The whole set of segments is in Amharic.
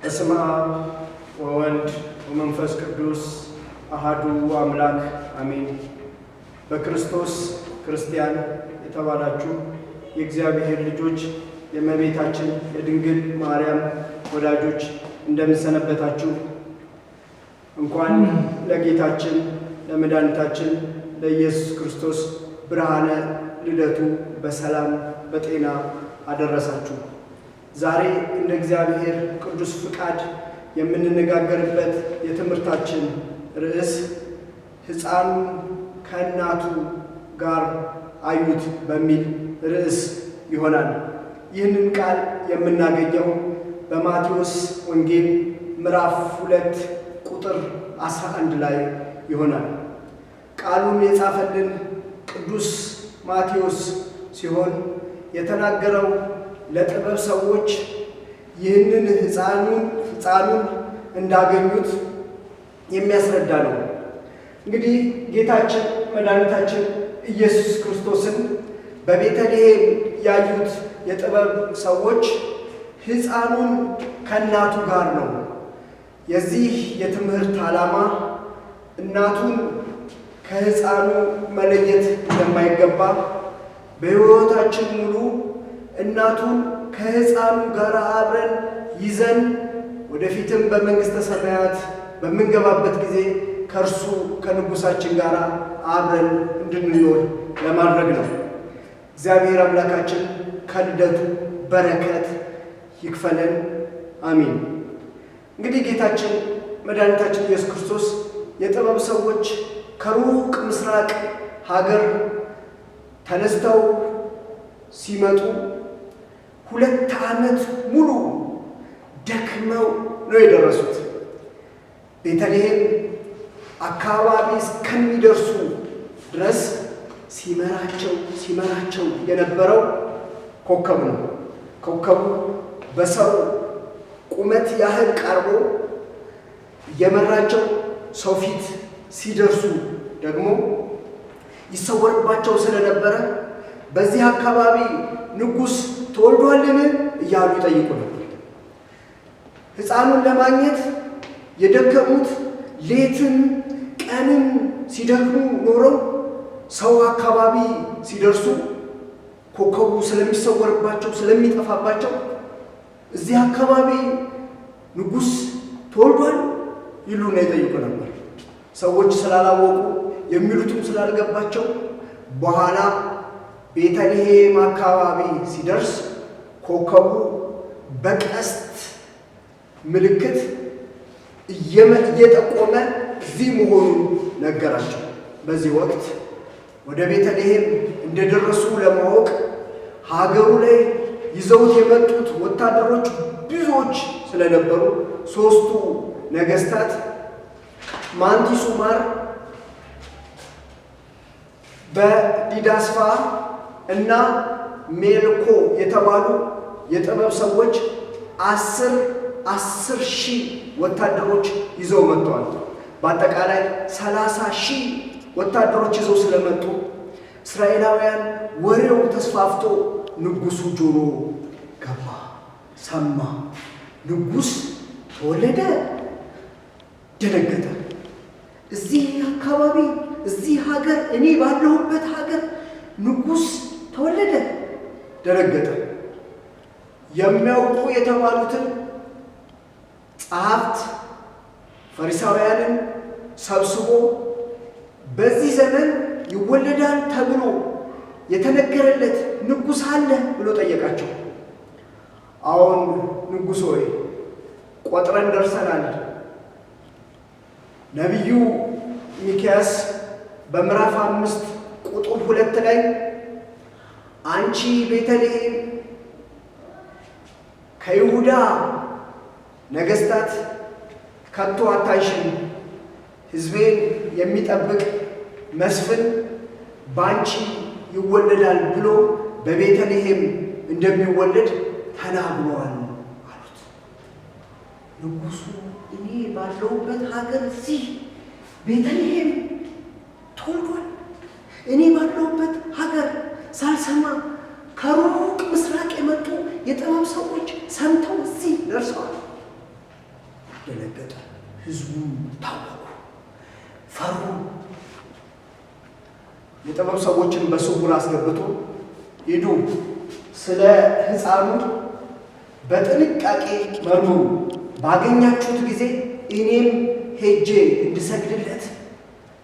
በስመ አብ ወወልድ ወመንፈስ ቅዱስ አሐዱ አምላክ አሜን። በክርስቶስ ክርስቲያን የተባላችሁ የእግዚአብሔር ልጆች የእመቤታችን የድንግል ማርያም ወዳጆች እንደምን ሰነበታችሁ? እንኳን ለጌታችን ለመድኃኒታችን ለኢየሱስ ክርስቶስ ብርሃነ ልደቱ በሰላም በጤና አደረሳችሁ። ዛሬ እንደ እግዚአብሔር ቅዱስ ፍቃድ የምንነጋገርበት የትምህርታችን ርዕስ ሕፃኑ ከእናቱ ጋር አዩት በሚል ርዕስ ይሆናል። ይህንን ቃል የምናገኘው በማቴዎስ ወንጌል ምዕራፍ 2 ቁጥር 11 ላይ ይሆናል። ቃሉን የጻፈልን ቅዱስ ማቴዎስ ሲሆን የተናገረው ለጥበብ ሰዎች ይህንን ሕፃኑን እንዳገኙት የሚያስረዳ ነው። እንግዲህ ጌታችን መድኃኒታችን ኢየሱስ ክርስቶስን በቤተልሔም ያዩት የጥበብ ሰዎች ሕፃኑን ከእናቱ ጋር ነው። የዚህ የትምህርት ዓላማ እናቱን ከሕፃኑ መለየት እንደማይገባ፣ በሕይወታችን ሙሉ እናቱን ከሕፃኑ ጋር አብረን ይዘን ወደፊትም በመንግሥተ ሰማያት በምንገባበት ጊዜ ከእርሱ ከንጉሣችን ጋር አብረን እንድንኖር ለማድረግ ነው። እግዚአብሔር አምላካችን ከልደቱ በረከት ይክፈለን፣ አሜን። እንግዲህ ጌታችን መድኃኒታችን ኢየሱስ ክርስቶስ የጥበብ ሰዎች ከሩቅ ምስራቅ ሀገር ተነስተው ሲመጡ 2 ዓመት ሙሉ ደክመው ነው የደረሱት። ቤተልሔም አካባቢ እስከሚደርሱ ድረስ ሲመራቸው የነበረው ኮከብ ነው። ኮከቡ በሰው ቁመት ያህል ቀርቦ እየመራቸው ሰው ፊት ሲደርሱ ደግሞ ይሰወርባቸው ስለነበረ በዚህ አካባቢ ንጉሥ ተወልዷልን እያሉ ይጠይቁ ነበር። ሕፃኑን ለማግኘት የደከሙት ሌትም ቀንም ሲደክሙ ኖረው ሰው አካባቢ ሲደርሱ ኮከቡ ስለሚሰወርባቸው ስለሚጠፋባቸው እዚህ አካባቢ ንጉሥ ተወልዷል ይሉና ይጠይቁ ነበር። ሰዎች ስላላወቁ የሚሉትም ስላልገባቸው በኋላ ቤተልሔም አካባቢ ሲደርስ ኮከቡ በቀስት ምልክት እየጠቆመ እዚህ መሆኑን ነገራቸው። በዚህ ወቅት ወደ ቤተልሔም እንደደረሱ ለማወቅ ሀገሩ ላይ ይዘውት የመጡት ወታደሮች ብዙዎች ስለነበሩ 3ቱ ነገሥታት ማንቲሱማር፣ በዲዳስፋ እና ሜልኮ የተባሉ የጥበብ ሰዎች 10,000 ወታደሮች ይዘው መጥተዋል። በአጠቃላይ 30,000 ወታደሮች ይዘው ስለመጡ እስራኤላውያን ወሬው ተስፋፍቶ ንጉሡ ጆሮ ገባ፣ ሰማ። ንጉሥ ተወለደ፣ ደነገጠ። እዚህ አካባቢ እዚህ ሀገር እኔ ባለሁበት ሀገር ንጉሥ ተወለደ፣ ደነገጠ። የሚያውቁ የተባሉትን ጸሐፍት ፈሪሳውያንን ሰብስቦ በዚህ ዘመን ይወለዳል ተብሎ የተነገረለት ንጉሥ አለ ብሎ ጠየቃቸው። አሁን ንጉሥ ሆይ ቆጥረን ደርሰናል። ነቢዩ ሚክያስ በምዕራፍ 5 ቁጥር 2 ላይ አንቺ ቤተልሔም ከይሁዳ ነገሥታት ከቶ አታንሽም፣ ሕዝቤን የሚጠብቅ መስፍን በአንቺ ይወለዳል ብሎ በቤተልሔም እንደሚወለድ ተናግሯል አሉት። ንጉሡ እኔ ባለሁበት ሀገር እዚህ ቤተልሔም ተወልዷል፣ እኔ ባለሁበት ሀገር ሳልሰማ ከሩቅ ምስራቅ የመጡ የጥበብ ሰዎች ሰምተው እዚህ ደርሰዋል። ደነገጠ። ሕዝቡ ታወኩ፣ ፈሩ። የጥበብ ሰዎችን በስውር አስገብቶ ሂዱ፣ ስለ ሕፃኑ በጥንቃቄ መርምሩ፣ ባገኛችሁት ጊዜ እኔም ሄጄ እንድሰግድለት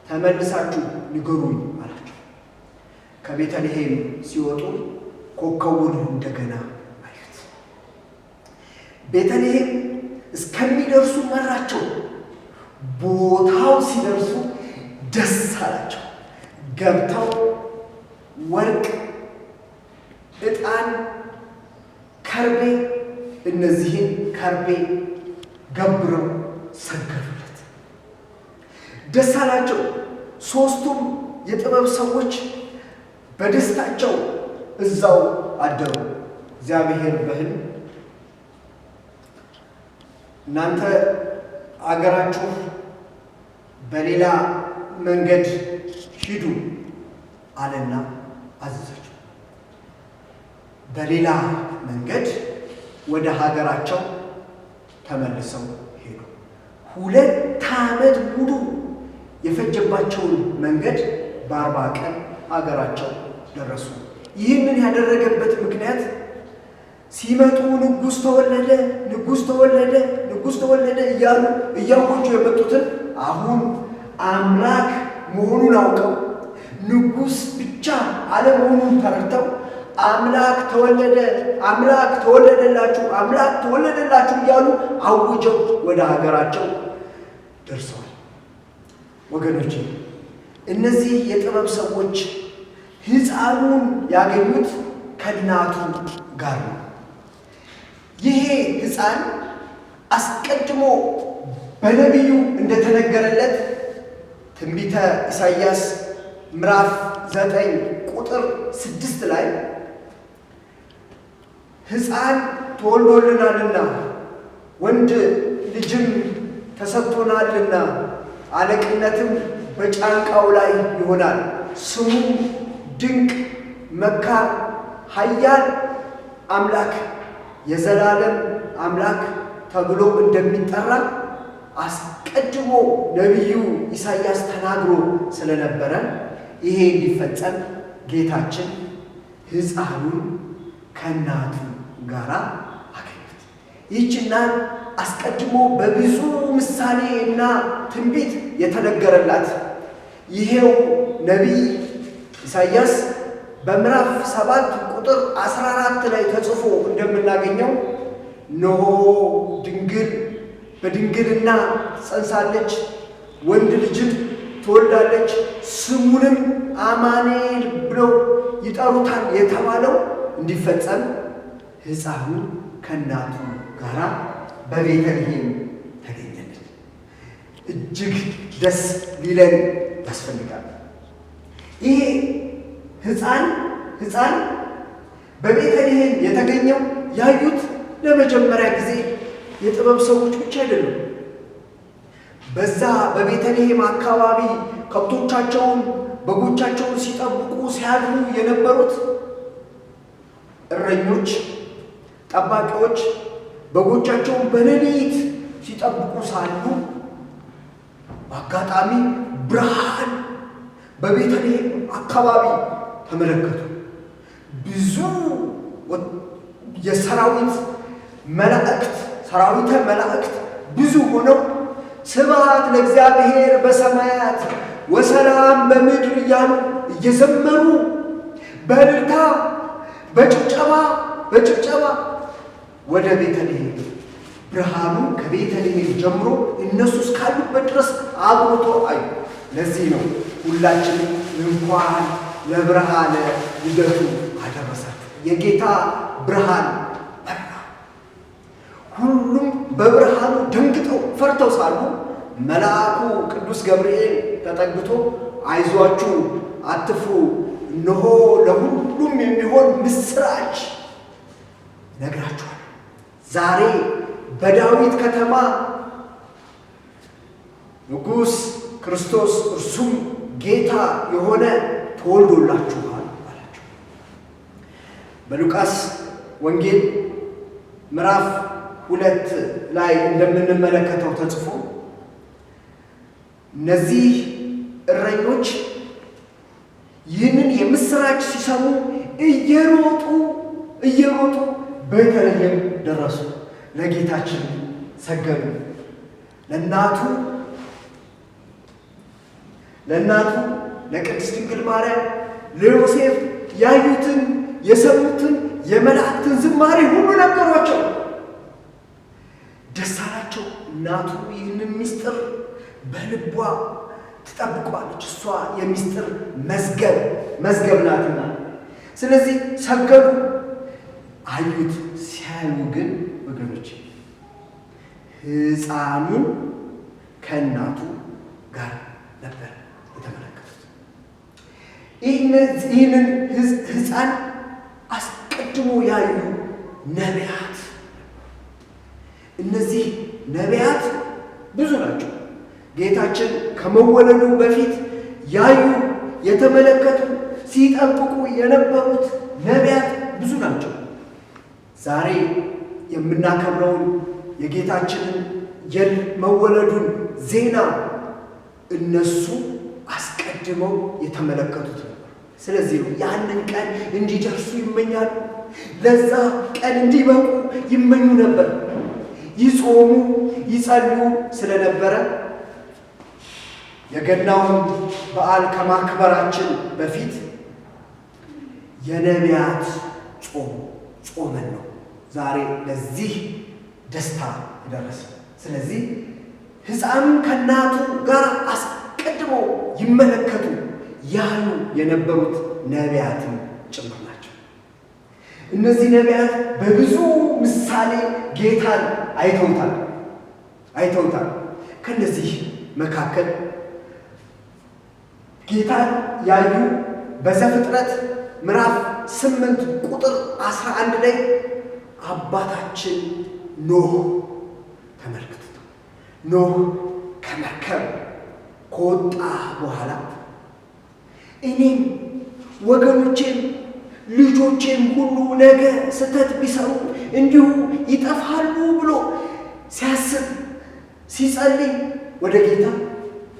ተመልሳችሁ ንገሩኝ አላቸው። ከቤተልሔም ሲወጡ ኮከቡን እንደገና አዩት። ቤተልሔም እስከሚደርሱ መራቸው። ቦታው ሲደርሱ ደስ አላቸው። ገብተው ወርቅ፣ ዕጣን፣ ከርቤ፣ እነዚህን ከርቤ ገብረው ሰገዱለት። ደስ አላቸው። ሦስቱም የጥበብ ሰዎች በደስታቸው እዛው አደሩ። እግዚአብሔር በሕልም እናንተ አገራችሁ በሌላ መንገድ ሂዱ አለና አዘዛቸው። በሌላ መንገድ ወደ ሀገራቸው ተመልሰው ሄዱ። 2 ዓመት ሙሉ የፈጀባቸውን መንገድ በ40 ቀን ሀገራቸው ደረሱ። ይህንን ያደረገበት ምክንያት ሲመጡ ንጉሥ ተወለደ፣ ንጉሥ ተወለደ፣ ንጉሥ ተወለደ እያሉ እያወጁ የመጡትን አሁን አምላክ መሆኑን አውቀው ንጉሥ ብቻ አለመሆኑን ተረድተው አምላክ ተወለደ፣ አምላክ ተወለደላችሁ፣ አምላክ ተወለደላችሁ እያሉ አውጀው ወደ ሀገራቸው ደርሰዋል። ወገኖች፣ እነዚህ የጥበብ ሰዎች ሕፃኑን ያገኙት ከእናቱ ጋር ነው። ይሄ ሕፃን አስቀድሞ በነቢዩ እንደተነገረለት ትንቢተ ኢሳይያስ ምዕራፍ 9 ቁጥር 6 ላይ ሕፃን ተወልዶልናልና ወንድ ልጅም ተሰጥቶናልና አለቅነትም በጫንቃው ላይ ይሆናል፣ ስሙም ድንቅ መካር፣ ኃያል አምላክ፣ የዘላለም አምላክ ተብሎ እንደሚጠራ አስቀድሞ ነቢዩ ኢሳይያስ ተናግሮ ስለነበረ ይሄ እንዲፈጸም ጌታችን ሕፃኑን ከእናቱ ጋር አገኙት። ይህች እናት አስቀድሞ በብዙ ምሳሌ እና ትንቢት የተነገረላት ይሄው ነቢይ ኢሳይያስ በምዕራፍ 7 ቁጥር 14 ላይ ተጽፎ እንደምናገኘው እነሆ ድንግል በድንግልና ጸንሳለች፣ ወንድ ልጅም ትወልዳለች፣ ስሙንም አማኑኤል ብለው ይጠሩታል የተባለው እንዲፈጸም ሕፃኑ ከእናቱ ጋር በቤተልሔም ተገኘልን። እጅግ ደስ ሊለን ያስፈልጋል። ይሄ ሕፃን በቤተልሔም የተገኘው ያዩት ለመጀመሪያ ጊዜ የጥበብ ሰዎች ብቻ አይደሉም። በዛ በቤተልሔም አካባቢ ከብቶቻቸውን በጎቻቸውን ሲጠብቁ ሲያድሩ የነበሩት እረኞች፣ ጠባቂዎች በጎቻቸውን በሌሊት ሲጠብቁ ሳሉ በአጋጣሚ ብርሃን በቤተልሔም አካባቢ ተመለከቱ። ብዙ የሰራዊት መላእክት ሰራዊተ መላእክት ብዙ ሆነው ስብሐት ለእግዚአብሔር በሰማያት ወሰላም በምድር እያሉ እየዘመሩ በእልልታ በጭብጨባ ወደ ቤተልሔም ብርሃኑ ከቤተልሔም ጀምሮ እነሱ እስካሉበት ድረስ አብርቶ አዩ። ለዚህ ነው ሁላችንም እንኳን ለብርሃነ ልደቱ አደረሳችሁ። የጌታ ብርሃን በራ። ሁሉም በብርሃኑ ደንግጠው ፈርተው ሳሉ መልአኩ ቅዱስ ገብርኤል ተጠግቶ አይዟችሁ፣ አትፍሩ፣ እነሆ ለሁሉም የሚሆን ምስራች ነግራችኋል። ዛሬ በዳዊት ከተማ ንጉሥ ክርስቶስ እርሱም ጌታ የሆነ ተወልዶላችኋል አላቸው። በሉቃስ ወንጌል ምዕራፍ 2 ላይ እንደምንመለከተው ተጽፎ እነዚህ እረኞች ይህንን የምስራች ሲሰሙ እየሮጡ ቤተልሔም ደረሱ። ለጌታችን ሰገዱ። ለእናቱ ለቅድስት ድንግል ማርያም ለዮሴፍ ያዩትን የሰሙትን የመላእክትን ዝማሬ ሁሉ ነገሯቸው። ደስ አላቸው። እናቱ ይህንን ምስጢር በልቧ ትጠብቋለች። እሷ የምስጢር መዝገብ ናትና። ስለዚህ ሰገዱ፣ አዩት። ሲያዩ ግን ወገኖች ሕፃኑን ከእናቱ ጋር ነበር የተመለከቱት። ይህንን ሕፃን አስቀድሞ ያዩ ነቢያት፣ እነዚህ ነቢያት ብዙ ናቸው። ጌታችን ከመወለዱ በፊት ያዩ፣ የተመለከቱ፣ ሲጠብቁ የነበሩት ነቢያት ብዙ ናቸው። ዛሬ የምናከብረውን የጌታችንን የመወለዱን ዜና እነሱ አስቀድመው የተመለከቱት ነበር። ስለዚህ ነው ያንን ቀን እንዲደርሱ ይመኛሉ። ለዛ ቀን እንዲበቁ ይመኙ ነበር። ይጾሙ ይጸልዩ ስለነበረ የገናውን በዓል ከማክበራችን በፊት የነቢያት ጾመን ነው ዛሬ ለዚህ ደስታ የደረሰ። ስለዚህ ሕፃኑን ከእናቱ ጋር አስቀድመው ይመለከቱ ያሉ የነበሩት ነቢያትም ጭምር ናቸው። እነዚህ ነቢያት በብዙ ምሳሌ ጌታን አይተውታል። ከነዚህ መካከል ጌታን ያዩ በዘፍጥረት ምዕራፍ 8 ቁጥር 11 ላይ አባታችን ኖህ ተመልክቱት። ኖህ ከመርከብ ከወጣ በኋላ እኔም ወገኖቼም ልጆቼም ሁሉ ነገ ስህተት ቢሰሩ እንዲሁ ይጠፋሉ ብሎ ሲያስብ ሲጸልይ ወደ ጌታ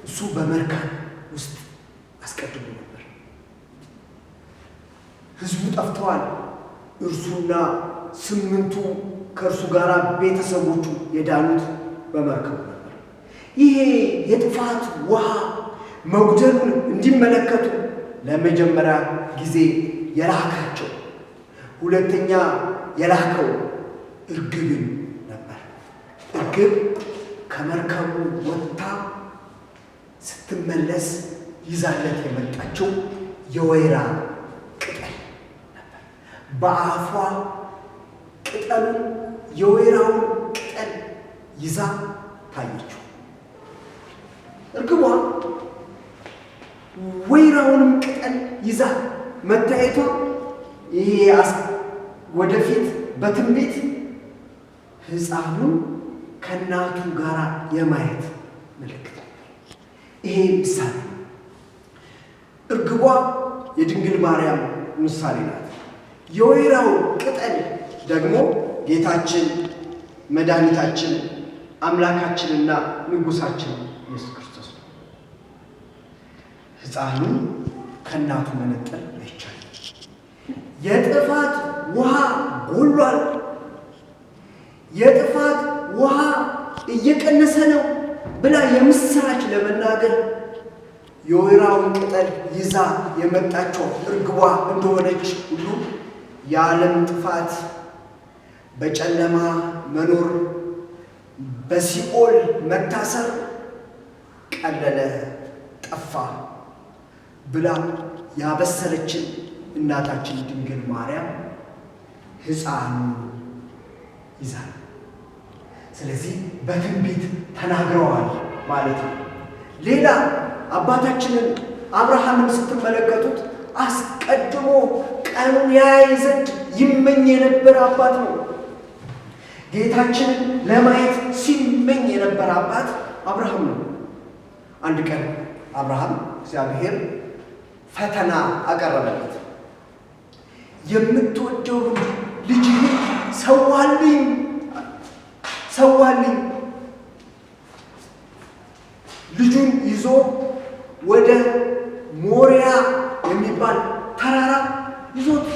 እሱ በመርከብ ውስጥ አስቀድሞ ነበር። ሕዝቡ ጠፍተዋል። እርሱና 8ቱ ከእርሱ ጋር ቤተሰቦቹ የዳኑት በመርከቡ ነበር። ይሄ የጥፋት ውሃ መጉደሉን እንዲመለከቱ ለመጀመሪያ ጊዜ የላካቸው፣ ሁለተኛ የላከው እርግብን ነበር። እርግብ ከመርከቡ ወጥታ ስትመለስ ይዛለት የመጣቸው የወይራ ቅጠል ነበር። በአፏ ቅጠሉን የወይራውን ቅጠል ይዛ ታየችው። እርግቧ ወይራውንም ቅጠል ይዛ መታየቷ ይሄ ወደፊት በትንቢት ሕፃኑን ከእናቱ ጋር የማየት ምልክት ነው። ይሄ ምሳሌ እርግቧ የድንግል ማርያም ምሳሌ ናት። የወይራው ቅጠል ደግሞ ጌታችን መድኃኒታችን አምላካችንና ንጉሳችን ኢየሱስ ክርስቶስ ነው። ሕፃኑን ከእናቱ መነጠል አይቻልም። የጥፋት ውሃ ጎሏል። የጥፋት ውሃ እየቀነሰ ነው ብላ የምስራች ለመናገር የወይራውን ቅጠል ይዛ የመጣቸው እርግቧ እንደሆነች ሁሉ የዓለም ጥፋት፣ በጨለማ መኖር፣ በሲኦል መታሰር ቀለለ፣ ጠፋ ብላ ያበሰረችን እናታችን ድንግል ማርያም ሕፃኑ ይዛ፣ ስለዚህ በትንቢት ተናግረዋል ማለት ነው። ሌላ አባታችንን አብርሃምን ስትመለከቱት አስቀድሞ ቀኑን ያይ ዘንድ ይመኝ የነበረ አባት ነው። ጌታችንን ለማየት ሲመኝ የነበረ አባት አብርሃም ነው። አንድ ቀን አብርሃም እግዚአብሔር ፈተና አቀረበለት። የምትወደውን ልጅህን ሰዋልኝ ሰዋልኝ። ልጁን ይዞ ወደ ሞሪያ የሚባል ተራራ ይዞት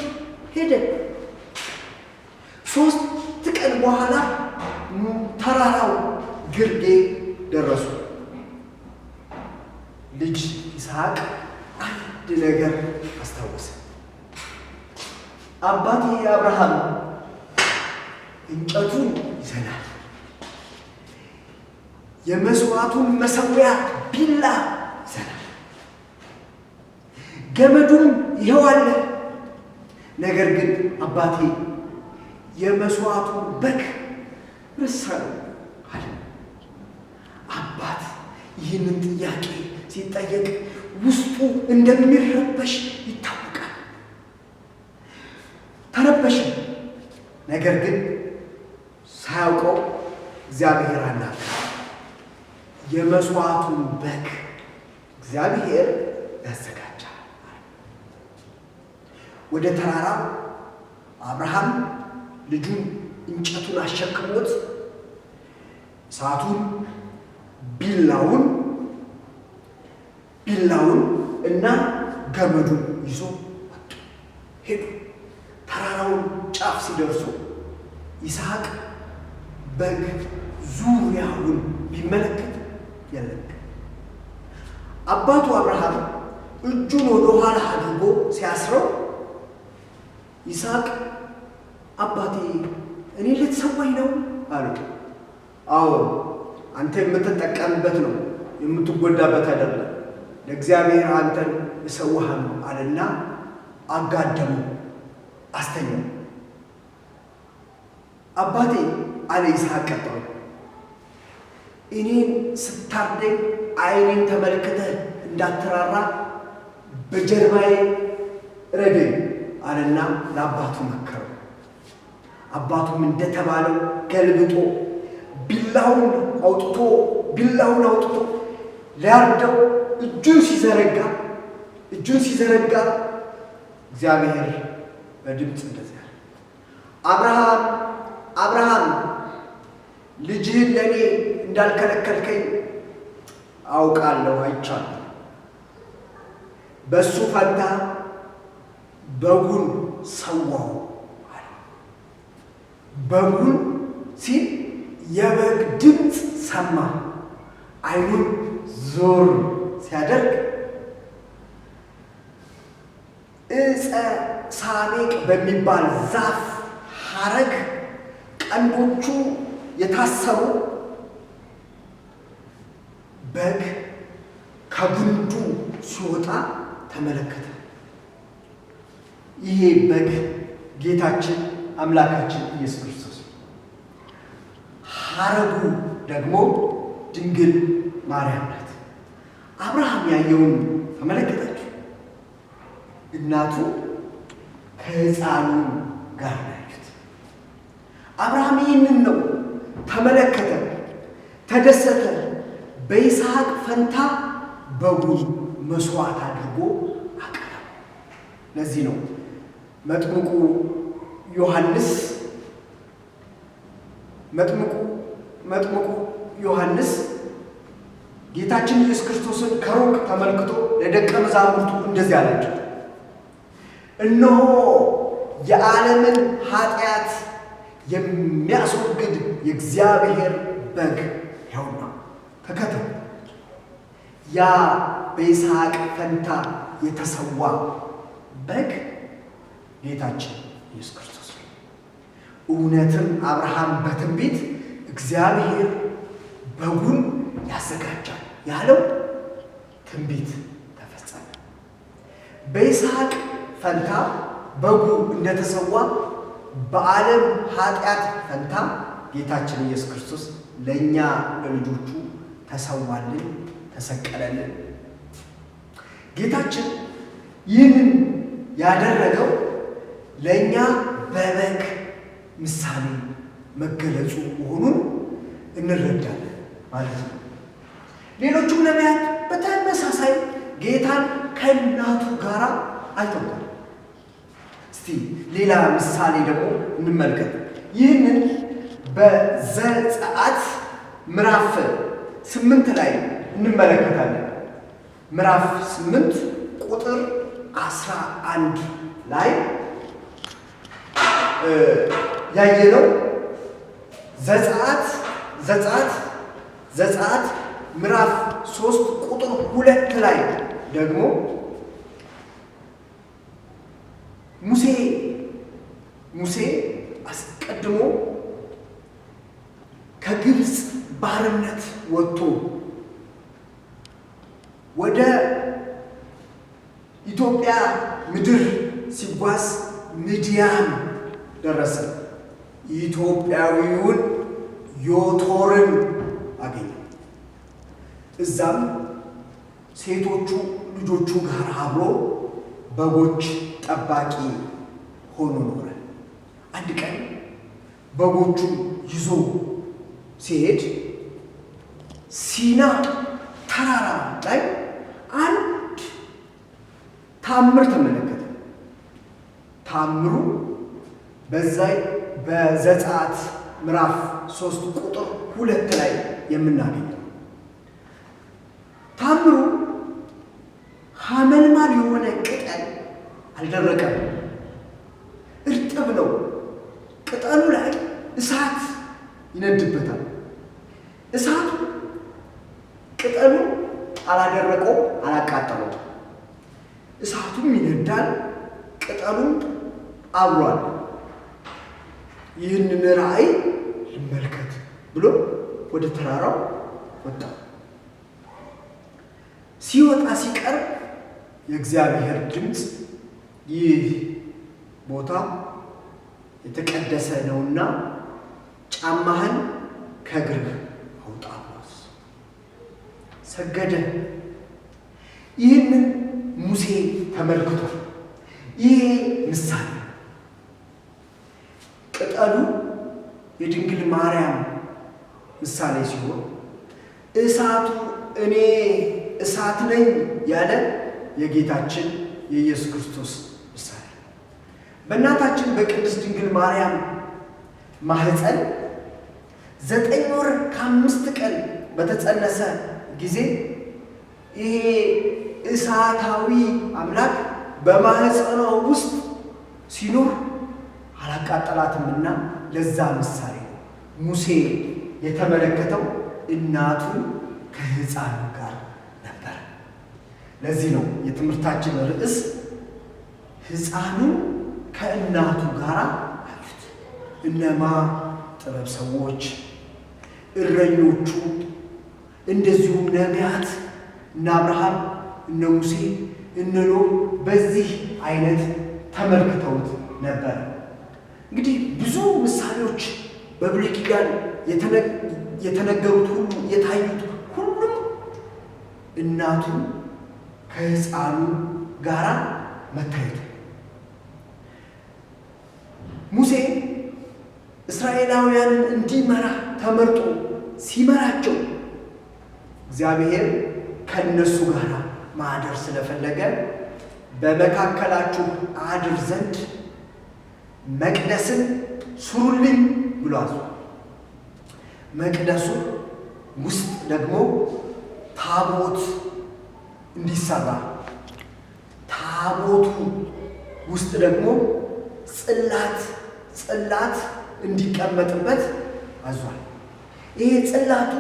ሄደ። 3 ቀን በኋላ ተራራው ግርጌ ደረሱ። ልጅ ይስሐቅ አንድ ነገር አስታወሰ። አባቴ አብርሃም እንጨቱን ይዘናል፣ የመስዋዕቱን መሠዊያ ቢላ ይዘናል፣ ገመዱን ይኸው አለ። ነገር ግን አባቴ የመስዋዕቱን በግ ረሳነው አለ። አባት ይህንን ጥያቄ ሲጠየቅ ውስጡ እንደሚረበሽ ይታወቃል። ተረበሸ። ነገር ግን ሳያውቀው እግዚአብሔር አናገረው። የመስዋዕቱን በግ እግዚአብሔር ያዘጋጃል። ወደ ተራራው አብርሃም ልጁን እንጨቱን አሸክሞት እሳቱን ቢላውን እና ገመዱን ይዞ ወጡ፣ ሄዱ። ተራራውን ጫፍ ሲደርሱ ይስሐቅ በግ ዙሪያውን ቢመለከት የለም። አባቱ አብርሃም እጁን ወደ ኋላ አድርጎ ሲያስረው ይስሐቅ አባቴ እኔ ልትሰዋኝ ነው አለው። አዎ አንተ የምትጠቀምበት ነው፣ የምትጎዳበት አይደለም። ለእግዚአብሔር አንተን እሰዋህ ነው አለና አጋደሙ፣ አስተኛው። አባቴ አለ ይስሐቅ ቀጠለ፣ እኔን ስታርደኝ ዓይኔን ተመልክተህ እንዳትራራ በጀርባዬ ረደኝ አለና ለአባቱ መከረው። አባቱም እንደተባለው ገልብጦ ቢላውን አውጥቶ ሊያርደው እጁን ሲዘረጋ እግዚአብሔር በድምፅ እንደዚያ አብርሃም አብርሃም ልጅህን ለእኔ እንዳልከለከልከኝ አውቃለሁ፣ አይቻለሁ። በእሱ ፈንታ በጉን ሰዋው አለ። በጉን ሲል የበግ ድምፅ ሰማ። ዓይኑን ዞር ሲያደርግ ዕፀ ሳቤቅ በሚባል ዛፍ ሐረግ ቀንዶቹ የታሰሩ በግ ከግንዱ ሲወጣ ተመለከተ። ይሄ በግ ጌታችን አምላካችን ኢየሱስ ክርስቶስ፣ ሐረጉ ደግሞ ድንግል ማርያም ናት። አብርሃም ያየውን ተመለከታችሁ። እናቱ ከሕፃኑ ጋር ናት። አብርሃም ይህንን ነው ተመለከተ፣ ተደሰተ። በይስሐቅ ፈንታ በጉን መስዋዕት አድርጎ አቀረበ። ለዚህ ነው መጥምቁ ዮሐንስ ጌታችን ኢየሱስ ክርስቶስን ከሩቅ ተመልክቶ ለደቀ መዛሙርቱ እንደዚህ አላቸው፣ እነሆ የዓለምን ኃጢአት የሚያስወግድ የእግዚአብሔር በግ ይኸውና፣ ተከተሉ። ያ በይስሐቅ ፈንታ የተሰዋ በግ ጌታችን ኢየሱስ ክርስቶስ ነው። እውነትም አብርሃም በትንቢት እግዚአብሔር በጉን ያዘጋጃል ያለው ትንቢት ተፈጸመ። በይስሐቅ ፈንታ በጉ እንደተሰዋ በዓለም ኃጢአት ፈንታ ጌታችን ኢየሱስ ክርስቶስ ለእኛ ለልጆቹ ተሰዋልን፣ ተሰቀለልን። ጌታችን ይህንን ያደረገው ለእኛ በበግ ምሳሌ መገለጹ መሆኑን እንረዳለን ማለት ነው። ሌሎቹም ነቢያት በተመሳሳይ ጌታን ከእናቱ ጋር አይተውታል። እስቲ ሌላ ምሳሌ ደግሞ እንመልከት። ይህንን በዘጸአት ምዕራፍ 8 ላይ እንመለከታለን። ምዕራፍ 8 ቁጥር 11 ላይ ያየነው ዘጸአት ምዕራፍ 3 ቁጥር 2 ላይ ደግሞ ሙሴ አስቀድሞ ከግብፅ ባርነት ወጥቶ ወደ ኢትዮጵያ ምድር ሲጓዝ ምድያም ደረሰ። ኢትዮጵያዊውን ዮቶርን አገኘ። እዛም ሴቶቹ ልጆቹ ጋር አብሮ በጎች ጠባቂ ሆኖ ኖረ። አንድ ቀን በጎቹን ይዞ ሲሄድ ሲና ተራራ ላይ አንድ ታምር ተመለከተ። ታምሩ በዘጸአት ምዕራፍ 3 ቁጥር 2 ላይ የምናገኘው ታምሩ ሐመልማል የሆነ ቅጠል አልደረቀም፣ እርጥብ ነው። ቅጠሉ ላይ እሳት ይነድበታል። እሳቱ ቅጠሉ አላደረቀው፣ አላቃጠለው። እሳቱም ይነዳል፣ ቅጠሉም አብሯል። ይህንን ራእይ ልመልከት ብሎ ወደ ተራራው ወጣ። ሲወጣ ሲቀርብ የእግዚአብሔር ድምፅ ይህ ቦታ የተቀደሰ ነውና ጫማህን ከእግርህ አውጣ ብሎ ሰገደ። ይህንን ሙሴ ተመልክቷል። ይሄ ምሳሌ ቅጠሉ የድንግል ማርያም ምሳሌ ሲሆን እሳቱ እኔ እሳት ነኝ ያለ የጌታችን የኢየሱስ ክርስቶስ ምሳሌ። በእናታችን በቅድስት ድንግል ማርያም ማህፀን 9 ወር ከ5 ቀን በተጸነሰ ጊዜ ይሄ እሳታዊ አምላክ በማህፀኗ ውስጥ ሲኖር አላቃጠላትምና ለዛ ምሳሌ ሙሴ የተመለከተው እናቱን ከሕፃኑ ጋር ነበር። ለዚህ ነው የትምህርታችን ርዕስ ሕፃኑ ከእናቱ ጋር አሉት። እነማ ጥበብ ሰዎች፣ እረኞቹ፣ እንደዚሁም ነቢያት እነ አብርሃም፣ እነ ሙሴ፣ እነ ኖህ በዚህ አይነት ተመልክተውት ነበር። እንግዲህ ብዙ ምሳሌዎች በብሉይ ኪዳን የተነገሩት ሁሉ የታዩት ሁሉም እናቱ ከሕፃኑ ጋራ መታየቱ። ሙሴ እስራኤላውያንን እንዲመራ ተመርጦ ሲመራቸው እግዚአብሔር ከእነሱ ጋር ማደር ስለፈለገ በመካከላችሁ አድር ዘንድ መቅደስን ስሩልኝ ብሎ አዟል። መቅደሱ ውስጥ ደግሞ ታቦት እንዲሰራ፣ ታቦቱ ውስጥ ደግሞ ጽላት እንዲቀመጥበት አዟል። ይሄ ጽላቱ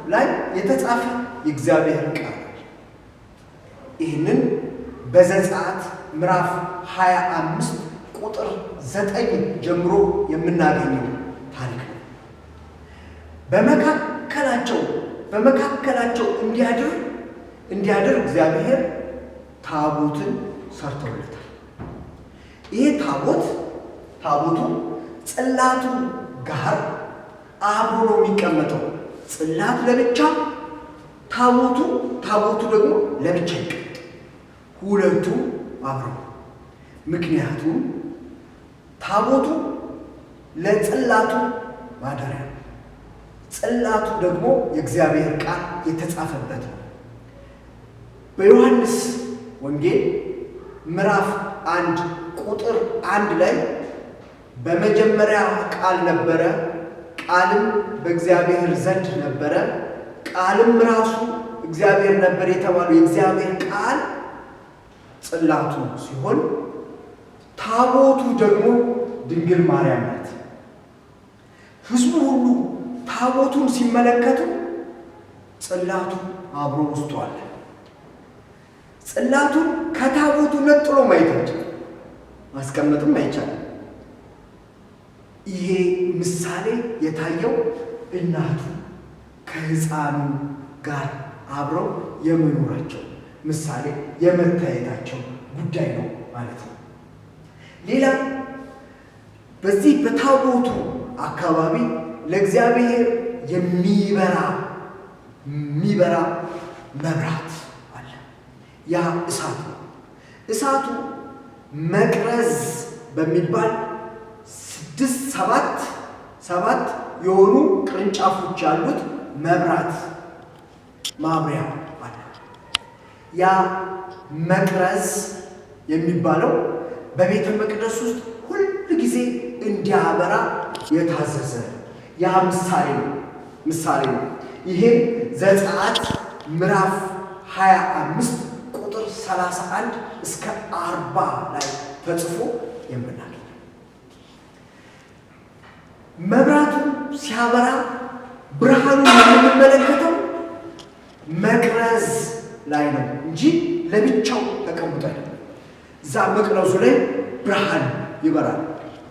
ላይ የተጻፈ የእግዚአብሔር ቃል ይህንን በዘጸአት ምዕራፍ 25 ቁጥር 9 ጀምሮ የምናገኘው ታሪክ ነው። በመካከላቸው እንዲያድር እግዚአብሔር ታቦትን ሰርተውለታል። ይህ ታቦቱ ጽላቱ ጋር አብሮ ነው የሚቀመጠው። ጽላት ለብቻ፣ ታቦቱ ደግሞ ለብቻ ይቀመጥ፣ ሁለቱ አብረው። ምክንያቱም ታቦቱ ለጽላቱ ማደሪያ፣ ጽላቱ ደግሞ የእግዚአብሔር ቃል የተጻፈበት ነው። በዮሐንስ ወንጌል ምዕራፍ 1 ቁጥር 1 ላይ በመጀመሪያ ቃል ነበረ፣ ቃልም በእግዚአብሔር ዘንድ ነበረ፣ ቃልም ራሱ እግዚአብሔር ነበር የተባለው የእግዚአብሔር ቃል ጽላቱ ሲሆን ታቦቱ ደግሞ ድንግል ማርያም ናት። ሕዝቡ ሁሉ ታቦቱን ሲመለከቱ ጽላቱ አብሮ ውስጡ አለ። ጽላቱን ከታቦቱ ነጥሎ ማየት አይቻልም፣ ማስቀመጥም አይቻልም። ይሄ ምሳሌ የታየው እናቱ ከሕፃኑ ጋር አብረው የመኖራቸው ምሳሌ የመታየታቸው ጉዳይ ነው ማለት ነው። ሌላ በዚህ በታቦቱ አካባቢ ለእግዚአብሔር የሚበራ መብራት አለ። ያ እሳት ነው። እሳቱ መቅረዝ በሚባል ሰባት የሆኑ ቅርንጫፎች ያሉት መብራት ማብሪያ አለ። ያ መቅረዝ የሚባለው በቤተ መቅደስ ውስጥ ሁል ጊዜ እንዲያበራ የታዘዘ ያ ምሳሌ ነው። ይሄም ዘጸአት ምዕራፍ 25 ቁጥር 31 እስከ 40 ላይ ተጽፎ የምናገኘው። መብራቱ ሲያበራ ብርሃኑን የምንመለከተው መቅረዝ ላይ ነው እንጂ ለብቻው ተቀምጦ አይደለም። እዛ መቅረዙ ላይ ብርሃን ይበራል።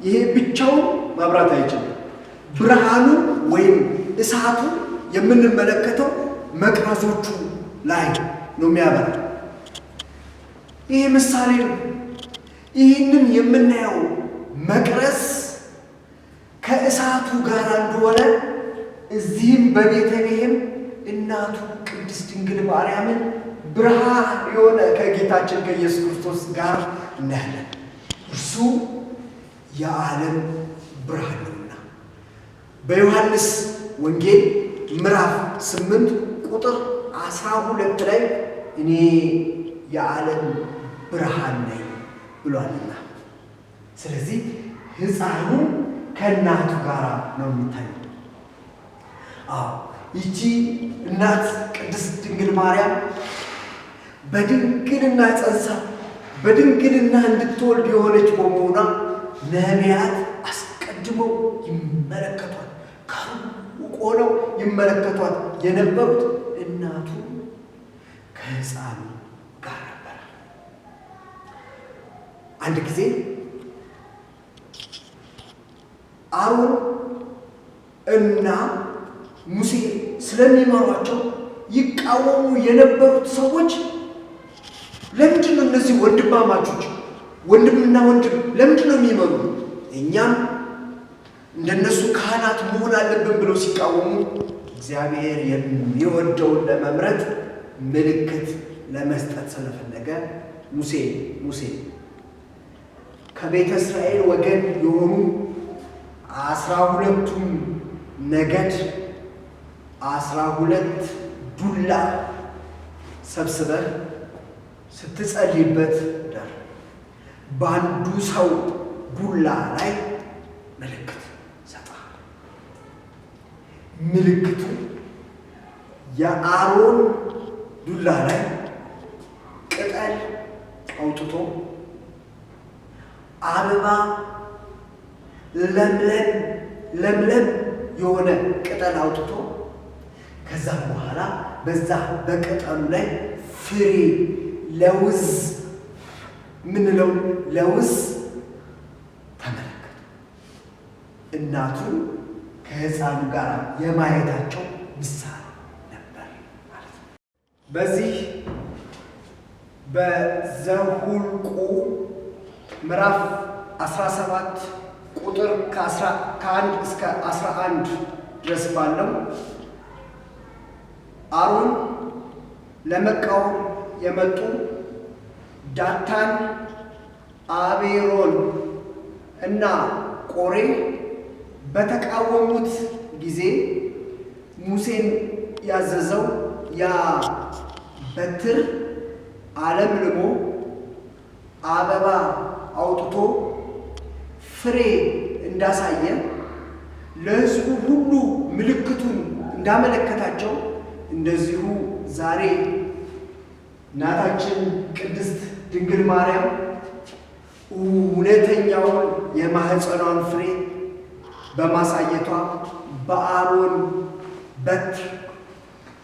ይሄ ብቻውን ማብራት አይችልም። ብርሃኑ ወይም እሳቱ የምንመለከተው መቅረዞቹ ላይ ነው የሚያበራ። ይሄ ምሳሌ ነው። ይህንን የምናየው መቅረዝ ከእሳቱ ጋር እንደሆነ እዚህም በቤተልሔም እናቱ ቅድስት ድንግል ማርያምን ብርሃን የሆነ ከጌታችን ከኢየሱስ ክርስቶስ ጋር እናያለን። እርሱ የዓለም ብርሃን ነውና በዮሐንስ ወንጌል ምዕራፍ 8 ቁጥር 12 ላይ እኔ የዓለም ብርሃን ነኝ ብሏልና። ስለዚህ ሕፃኑ ከእናቱ ጋር ነው የሚታየው። ይቺ እናት ቅድስት ድንግል ማርያም በድንግልና ጸንሳ በድንግልና እንድትወልድ የሆነች በመሆኗ ነቢያት አስቀድመው ይመለከቷል፣ ከሩቅ ሆነው ይመለከቷት የነበሩት እናቱ ከሕፃኑ ጋር ነበር። አንድ ጊዜ አሮን እና ሙሴ ስለሚመሯቸው ይቃወሙ የነበሩት ሰዎች ለምንድን ነው እነዚህ ወንድማማቾች ወንድምና ወንድም ለምንድን ነው የሚመሩ? እኛም እንደነሱ ካህናት መሆን አለብን ብለው ሲቃወሙ እግዚአብሔር የሚወደውን ለመምረጥ ምልክት ለመስጠት ስለፈለገ ሙሴ ከቤተ እስራኤል ወገን የሆኑ 12ቱም ነገድ 12 ዱላ ሰብስበህ ስትጸልይበት ዳር በአንዱ ሰው ዱላ ላይ ምልክት ሰጣ። ምልክቱ የአሮን ዱላ ላይ ቅጠል አውጥቶ አበባ ለምለም የሆነ ቅጠል አውጥቶ ከዛም በኋላ በዛ በቅጠሉ ላይ ፍሬ ለውዝ ምንለው ለውዝ ተመለከቱ። እናቱ ከሕፃኑ ጋር የማየታቸው ምሳሌ ነበር ማለት ነው። በዚህ በዘኍልቍ ምዕራፍ 17 ቁጥር ከ1 እስከ 11 ድረስ ባለው አሮን ለመቃወም የመጡ ዳታን፣ አቤሮን እና ቆሬ በተቃወሙት ጊዜ ሙሴን ያዘዘው ያ በትር አለምልሞ አበባ አውጥቶ ፍሬ እንዳሳየ ለሕዝቡ ሁሉ ምልክቱን እንዳመለከታቸው እንደዚሁ ዛሬ እናታችን ቅድስት ድንግል ማርያም እውነተኛውን የማኅፀኗን ፍሬ በማሳየቷ በአሮን በትር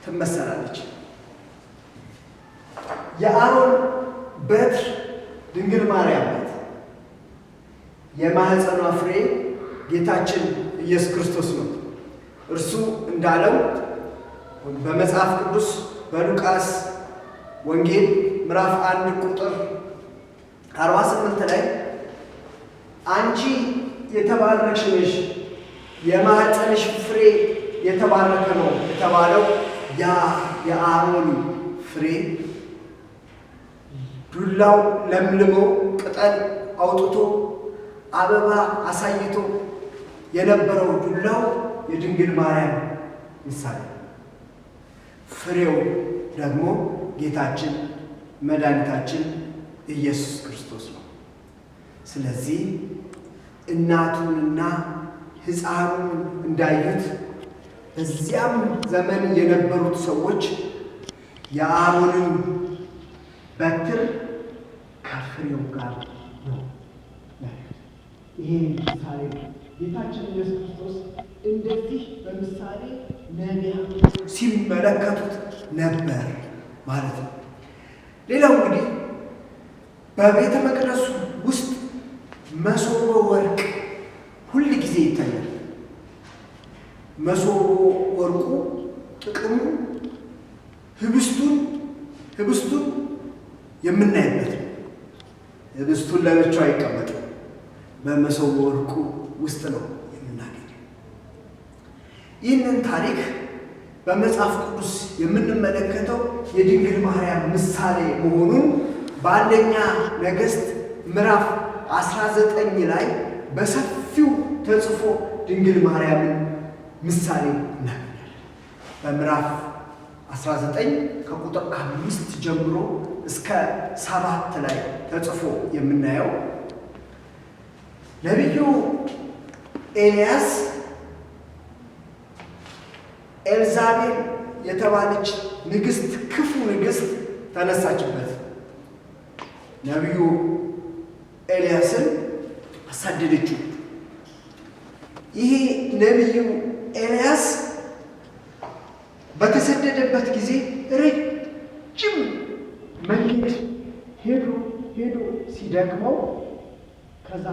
ትመሰላለች። የአሮን በትር ድንግል ማርያም ናት። የማኅፀኗ ፍሬ ጌታችን ኢየሱስ ክርስቶስ ነው። እርሱ እንዳለው በመጽሐፍ ቅዱስ በሉቃስ ወንጌል ምዕራፍ 1 ቁጥር 48 ላይ አንቺ የተባረክሽ ነሽ፣ የማኅፀንሽ ፍሬ የተባረከ ነው የተባለው ያ የአሮን ፍሬ ዱላው ለምልሞ ቅጠል አውጥቶ አበባ አሳይቶ የነበረው ዱላው የድንግል ማርያም ምሳሌ፣ ፍሬው ደግሞ ጌታችን መድኃኒታችን ኢየሱስ ክርስቶስ ነው። ስለዚህ እናቱንና ሕፃኑን እንዳዩት በዚያም ዘመን የነበሩት ሰዎች የአሮንን በትር ከፍሬው ጋር ነው። ይሄ ምሳሌ ጌታችን ኢየሱስ ክርስቶስ እንደዚህ በምሳሌ ነቢያት ሲመለከቱት ነበር ማለት ነው። ሌላው እንግዲህ በቤተ መቅደሱ ውስጥ መሶበ ወርቅ ሁል ጊዜ ይታያል። መሶበ ወርቁ ጥቅሙ ህብስቱን የምናይበት ነው። ህብስቱን ለብቻው አይቀመጥም። በመሶበ ወርቁ ውስጥ ነው የምናገኘው። ይህንን ታሪክ በመጽሐፍ ቅዱስ የምንመለከተው የድንግል ማርያም ምሳሌ መሆኑን በአንደኛ ነገሥት ምዕራፍ 19 ላይ በሰፊው ተጽፎ ድንግል ማርያምን ምሳሌ እናገኛለን። በምዕራፍ 19 ከቁጥር 5 ጀምሮ እስከ 7 ላይ ተጽፎ የምናየው ነቢዩ ኤልያስ ኤልዛቤል የተባለች ንግሥት፣ ክፉ ንግሥት ተነሳችበት። ነቢዩ ኤልያስን አሳደደችው። ይሄ ነቢዩ ኤልያስ በተሰደደበት ጊዜ ረጅም መንገድ ሄዶ ሲደክመው ከዛ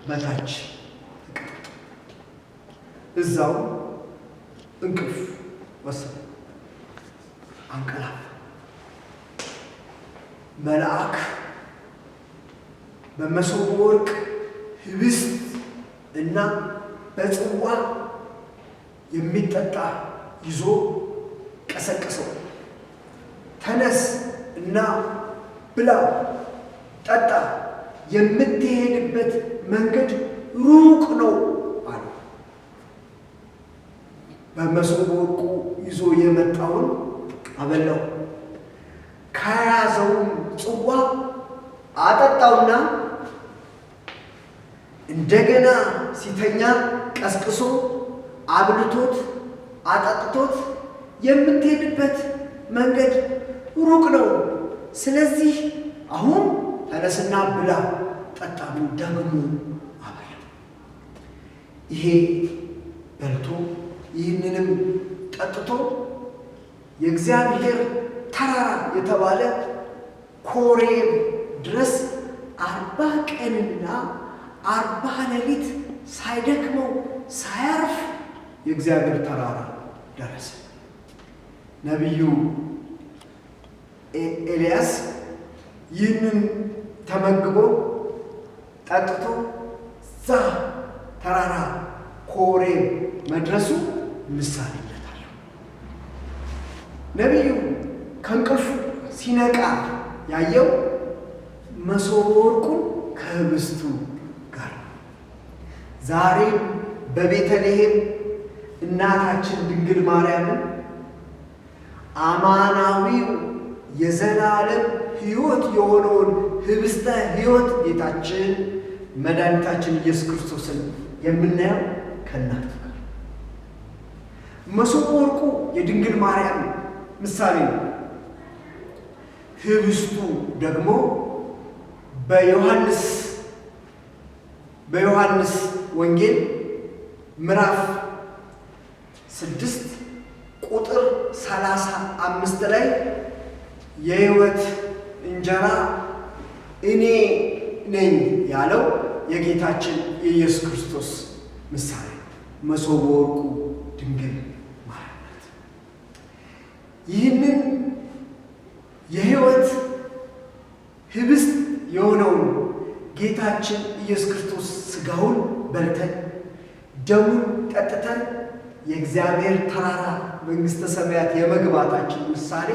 በታች እዛው እንቅልፍ ወሰደ፣ አንቀላፋ። መልአክ በመሶበ ወርቅ ህብስት እና በጽዋ የሚጠጣ ይዞ ቀሰቀሰው። ተነስ እና ብላ፣ ጠጣ፣ የምትሄድበት መንገድ ሩቅ ነው አለ። በመሶበ ወርቁ ይዞ የመጣውን አበላው። ከያዘውም ጽዋ አጠጣውና እንደገና ሲተኛ ቀስቅሶ አብልቶት አጠጥቶት የምትሄድበት መንገድ ሩቅ ነው፣ ስለዚህ አሁን ተነስና ብላ ጠጣ ብሎ ደግሞ አበላው። ይሄ በልቶ ይህንንም ጠጥቶ የእግዚአብሔር ተራራ የተባለ ኮሬብ ድረስ 40 ቀንና 40 ሌሊት ሳይደክመው ሳያርፍ የእግዚአብሔር ተራራ ደረሰ። ነቢዩ ኤልያስ ይህንን ተመግቦ ጠጥቶ ዛ ተራራ ኮሬብ መድረሱ ምሳሌነት አለው። ነቢዩ ከእንቅልፉ ሲነቃ ያየው መሶበ ወርቁን ከህብስቱ ጋር። ዛሬም በቤተልሔም እናታችን ድንግል ማርያምን አማናዊው የዘላለም ሕይወት የሆነውን ህብስተ ሕይወት ጌታችን መድኃኒታችን ኢየሱስ ክርስቶስን የምናየው ከእናቱ ጋር። መሶበ ወርቁ የድንግል ማርያም ምሳሌ ነው። ህብስቱ ደግሞ በዮሐንስ ወንጌል ምዕራፍ 6 ቁጥር 35 ላይ የሕይወት እንጀራ እኔ ነኝ ያለው የጌታችን የኢየሱስ ክርስቶስ ምሳሌ መሶበ ወርቁ ድንግል ማርያም ናት። ይህንን የሕይወት ህብስት የሆነውን ጌታችን ኢየሱስ ክርስቶስ ሥጋውን በልተን ደሙን ጠጥተን የእግዚአብሔር ተራራ መንግሥተ ሰማያት የመግባታችን ምሳሌ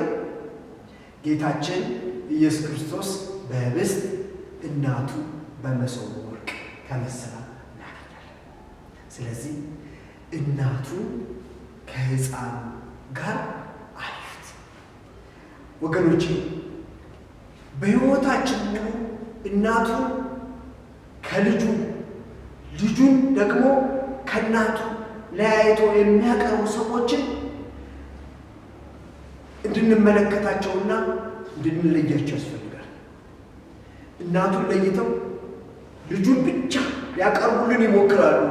ጌታችን ኢየሱስ ክርስቶስ በህብስት እናቱ በመሶበ ወርቅ ተመስላ እናገኛለን። ስለዚህ እናቱ ከሕፃኑ ጋር አዩት። ወገኖቼ በሕይወታችን ሙሉ እናቱን ከልጁ ልጁን ደግሞ ከእናቱ ለያይቶ የሚያቀርቡ ሰዎችን እንድንመለከታቸውና እንድንለያቸው ያስፈልጋል። እናቱን ለይተው ልጁን ብቻ ሊያቀርቡልን ይሞክራሉ።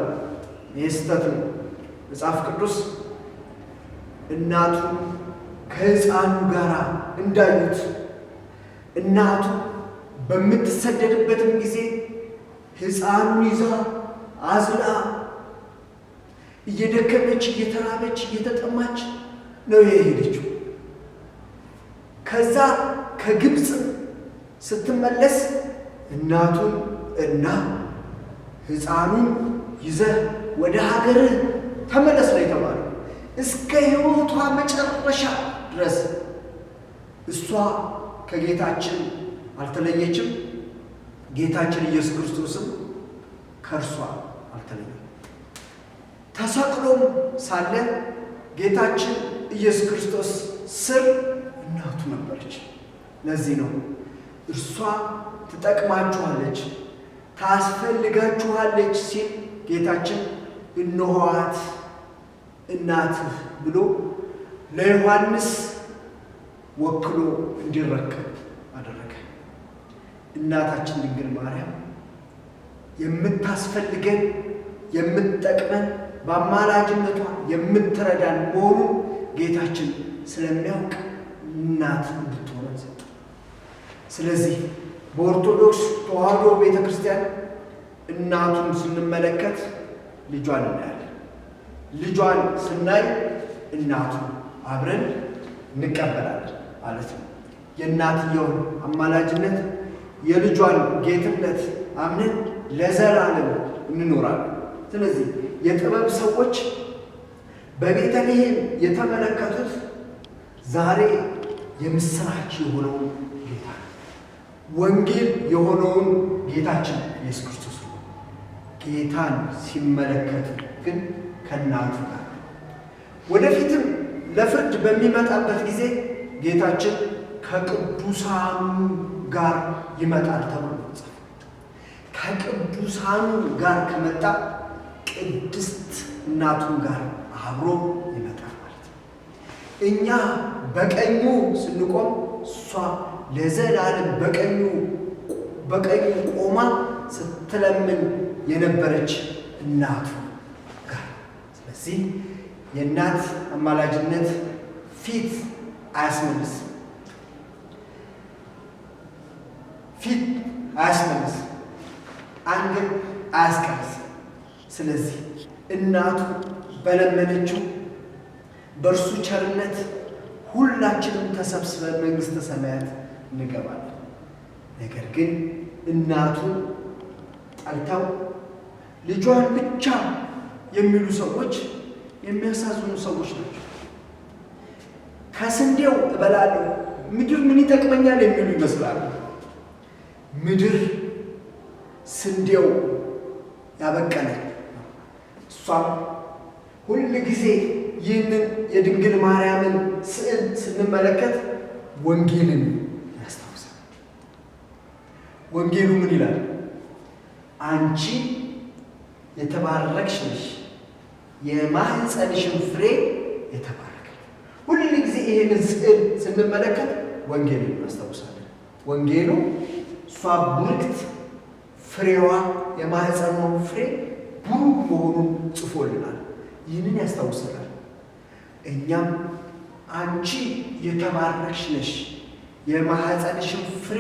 ይህ ስህተት ነው። መጽሐፍ ቅዱስ እናቱን ከሕፃኑ ጋር እንዳዩት እናቱ በምትሰደድበትም ጊዜ ሕፃኑን ይዛ አዝላ እየደከመች እየተራበች እየተጠማች ነው የሄደችው። ከዛ ከግብፅ ስትመለስ እናቱን እና ሕፃኑን ይዘህ ወደ ሀገርህ ተመለስ ነው የተባለው። እስከ ሕይወቷ መጨረሻ ድረስ እሷ ከጌታችን አልተለየችም። ጌታችን ኢየሱስ ክርስቶስም ከእርሷ አልተለየም። ተሰቅሎም ሳለ ጌታችን ኢየሱስ ክርስቶስ ስር እናቱ ነበረች። ለዚህ ነው እርሷ ትጠቅማችኋለች፣ ታስፈልጋችኋለች ሲል ጌታችን እነኋት እናትህ ብሎ ለዮሐንስ ወክሎ እንዲረከብ አደረገ። እናታችን ድንግል ማርያም የምታስፈልገን የምትጠቅመን በአማላጅነቷ የምትረዳን መሆኑን ጌታችን ስለሚያውቅ እናት እንድትሆን ሰጠ። ስለዚህ በኦርቶዶክስ ተዋሕዶ ቤተ ክርስቲያን እናቱን ስንመለከት ልጇን እናያለን። ልጇን ስናይ እናቱን አብረን እንቀበላለን ማለት ነው። የእናትየውን አማላጅነት የልጇን ጌትነት አምነን ለዘላለም እንኖራለን። ስለዚህ የጥበብ ሰዎች በቤተልሔም የተመለከቱት ዛሬ የምስራች የሆነውን ጌታ ወንጌል የሆነውን ጌታችን ኢየሱስ ክርስቶስ ነው። ጌታን ሲመለከቱ ግን ከእናቱ ጋር ወደፊትም ለፍርድ በሚመጣበት ጊዜ ጌታችን ከቅዱሳኑ ጋር ይመጣል ተብሎ ተጽፏል። ከቅዱሳኑ ጋር ከመጣ ቅድስት እናቱን ጋር አብሮ ይመጣል ማለት ነው። እኛ በቀኙ ስንቆም እሷ ለዘላለም በቀኙ ቆማ ስትለምን የነበረች እናቱ ጋር። ስለዚህ የእናት አማላጅነት ፊት አያስመልስም፣ አንገት አያስቀርስም። ስለዚህ እናቱ በለመነችው በእርሱ ቸርነት ሁላችንም ተሰብስበን መንግሥተ ሰማያት እንገባለን። ነገር ግን እናቱን ጠልተው ልጇን ብቻ የሚሉ ሰዎች የሚያሳዝኑ ሰዎች ናቸው። ከስንዴው እበላለሁ ምድር ምን ይጠቅመኛል የሚሉ ይመስላሉ። ምድር ስንዴው ያበቀለ እሷም ሁል ጊዜ ይህንን የድንግል ማርያምን ስዕል ስንመለከት ወንጌልን ያስታውሳል። ወንጌሉ ምን ይላል? አንቺ የተባረክሽ ነሽ፣ የማህፀንሽን ፍሬ የተባረከ። ሁል ጊዜ ይሄንን ስዕል ስንመለከት ወንጌልን እናስታውሳለን። ወንጌሉ እሷ ቡርክት ፍሬዋ የማህፀኗ ፍሬ ቡሩክ መሆኑን ጽፎልናል። ይህንን ያስታውሰናል። እኛም አንቺ የተባረክሽ ነሽ፣ የማህፀንሽን ፍሬ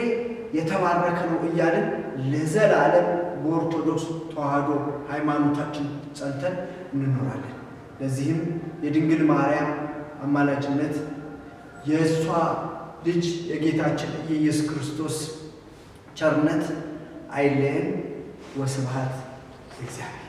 የተባረከ ነው እያልን ለዘላለም በኦርቶዶክስ ተዋህዶ ሃይማኖታችን ጸንተን እንኖራለን። ለዚህም የድንግል ማርያም አማላጅነት የእሷ ልጅ የጌታችን የኢየሱስ ክርስቶስ ቸርነት አይለየን። ወስብሐት ለእግዚአብሔር።